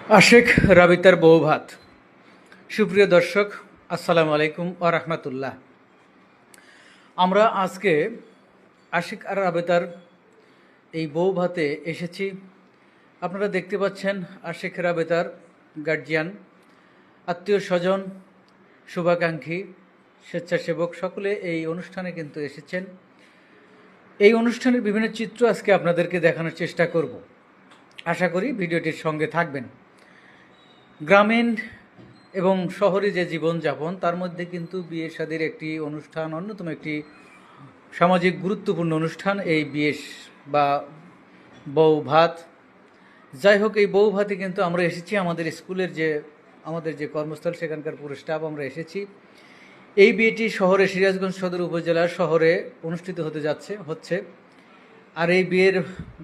আশেখ রাবিতার বউ ভাত। সুপ্রিয় দর্শক, আসসালামু আলাইকুম ওয়া রাহমাতুল্লাহ। আমরা আজকে আশিক আর রাবেতার এই বউ ভাতে এসেছি। আপনারা দেখতে পাচ্ছেন আশিক রাবেতার গার্জিয়ান, আত্মীয় স্বজন, শুভাকাঙ্ক্ষী, স্বেচ্ছাসেবক সকলে এই অনুষ্ঠানে কিন্তু এসেছেন। এই অনুষ্ঠানের বিভিন্ন চিত্র আজকে আপনাদেরকে দেখানোর চেষ্টা করব। আশা করি ভিডিওটির সঙ্গে থাকবেন। গ্রামীণ এবং শহরে যে জীবনযাপন, তার মধ্যে কিন্তু বিয়ে শাদির একটি অনুষ্ঠান, অন্যতম একটি সামাজিক গুরুত্বপূর্ণ অনুষ্ঠান এই বিয়ে বা বউ ভাত। যাই হোক, এই বউ ভাতে কিন্তু আমরা এসেছি আমাদের স্কুলের আমাদের যে কর্মস্থল, সেখানকার পুরো স্টাফ আমরা এসেছি। এই বিয়েটি শহরে সিরাজগঞ্জ সদর উপজেলার শহরে অনুষ্ঠিত হচ্ছে। আর এই বিয়ের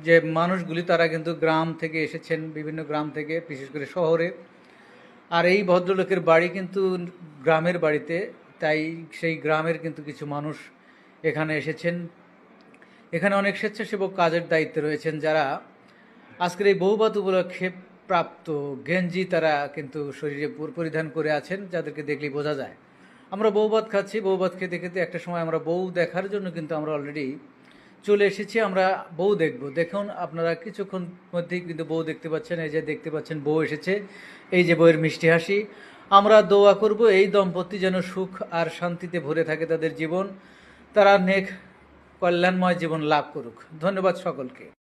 যে মানুষগুলি, তারা কিন্তু গ্রাম থেকে এসেছেন, বিভিন্ন গ্রাম থেকে, বিশেষ করে শহরে। আর এই ভদ্রলোকের বাড়ি কিন্তু গ্রামের বাড়িতে, তাই সেই গ্রামের কিন্তু কিছু মানুষ এখানে এসেছেন। এখানে অনেক স্বেচ্ছাসেবক কাজের দায়িত্বে রয়েছেন, যারা আজকের এই বউভাত উপলক্ষে প্রাপ্ত গেঞ্জি তারা কিন্তু শরীরে পরিধান করে আছেন, যাদেরকে দেখলেই বোঝা যায়। আমরা বউভাত খাচ্ছি। বউভাত খেতে খেতে একটা সময় আমরা বউ দেখার জন্য কিন্তু আমরা অলরেডি চলে এসেছি। আমরা বউ দেখব। দেখুন, আপনারা কিছুক্ষণ মধ্যেই কিন্তু বউ দেখতে পাচ্ছেন। এই যে দেখতে পাচ্ছেন, বউ এসেছে। এই যে বউয়ের মিষ্টি হাসি। আমরা দোয়া করব এই দম্পতি যেন সুখ আর শান্তিতে ভরে থাকে তাদের জীবন, তারা নেক কল্যাণময় জীবন লাভ করুক। ধন্যবাদ সকলকে।